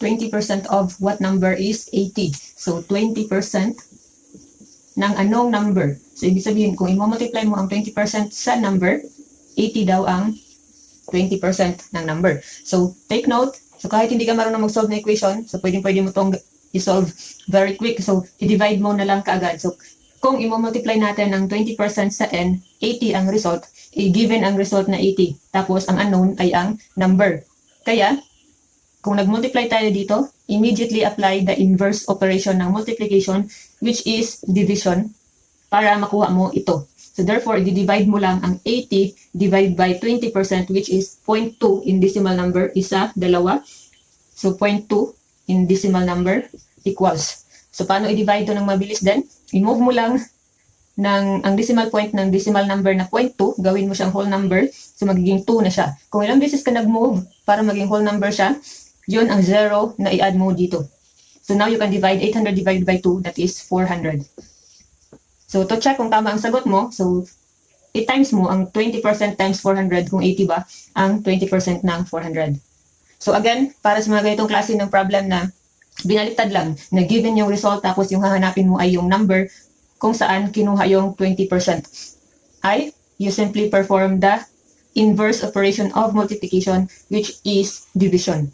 20% of what number is 80. So, 20% ng anong number. So, ibig sabihin, kung i-multiply mo ang 20% sa number, 80 daw ang 20% ng number. So, take note. So, kahit hindi ka marunong mag-solve ng equation, so pwede mo itong i-solve very quick. So, i-divide mo na lang kaagad. So, kung i-multiply natin ng 20% sa n, 80 ang result, i-given ang result na 80. Tapos, ang unknown ay ang number. Kaya, kung nag-multiply tayo dito, immediately apply the inverse operation ng multiplication, which is division, para makuha mo ito. So therefore, i-divide mo lang ang 80 divided by 20%, which is 0.2 in decimal number, isa, dalawa. So 0.2 in decimal number equals. So paano i-divide ito ng mabilis din? I-move mo lang ang decimal point ng decimal number na 0.2, gawin mo siyang whole number, so magiging 2 na siya. Kung ilang beses ka nag-move para maging whole number siya, yun ang 0 na i-add mo dito. So now you can divide 800 divided by 2, that is 400. So to check kung tama ang sagot mo, so i-times mo ang 20% times 400, kung 80 ba, ang 20% ng 400. So again, para sa mga ganitong klase ng problem na binaliktad lang, na given yung result tapos yung hahanapin mo ay yung number kung saan kinuha yung 20%, ay you simply perform the inverse operation of multiplication, which is division.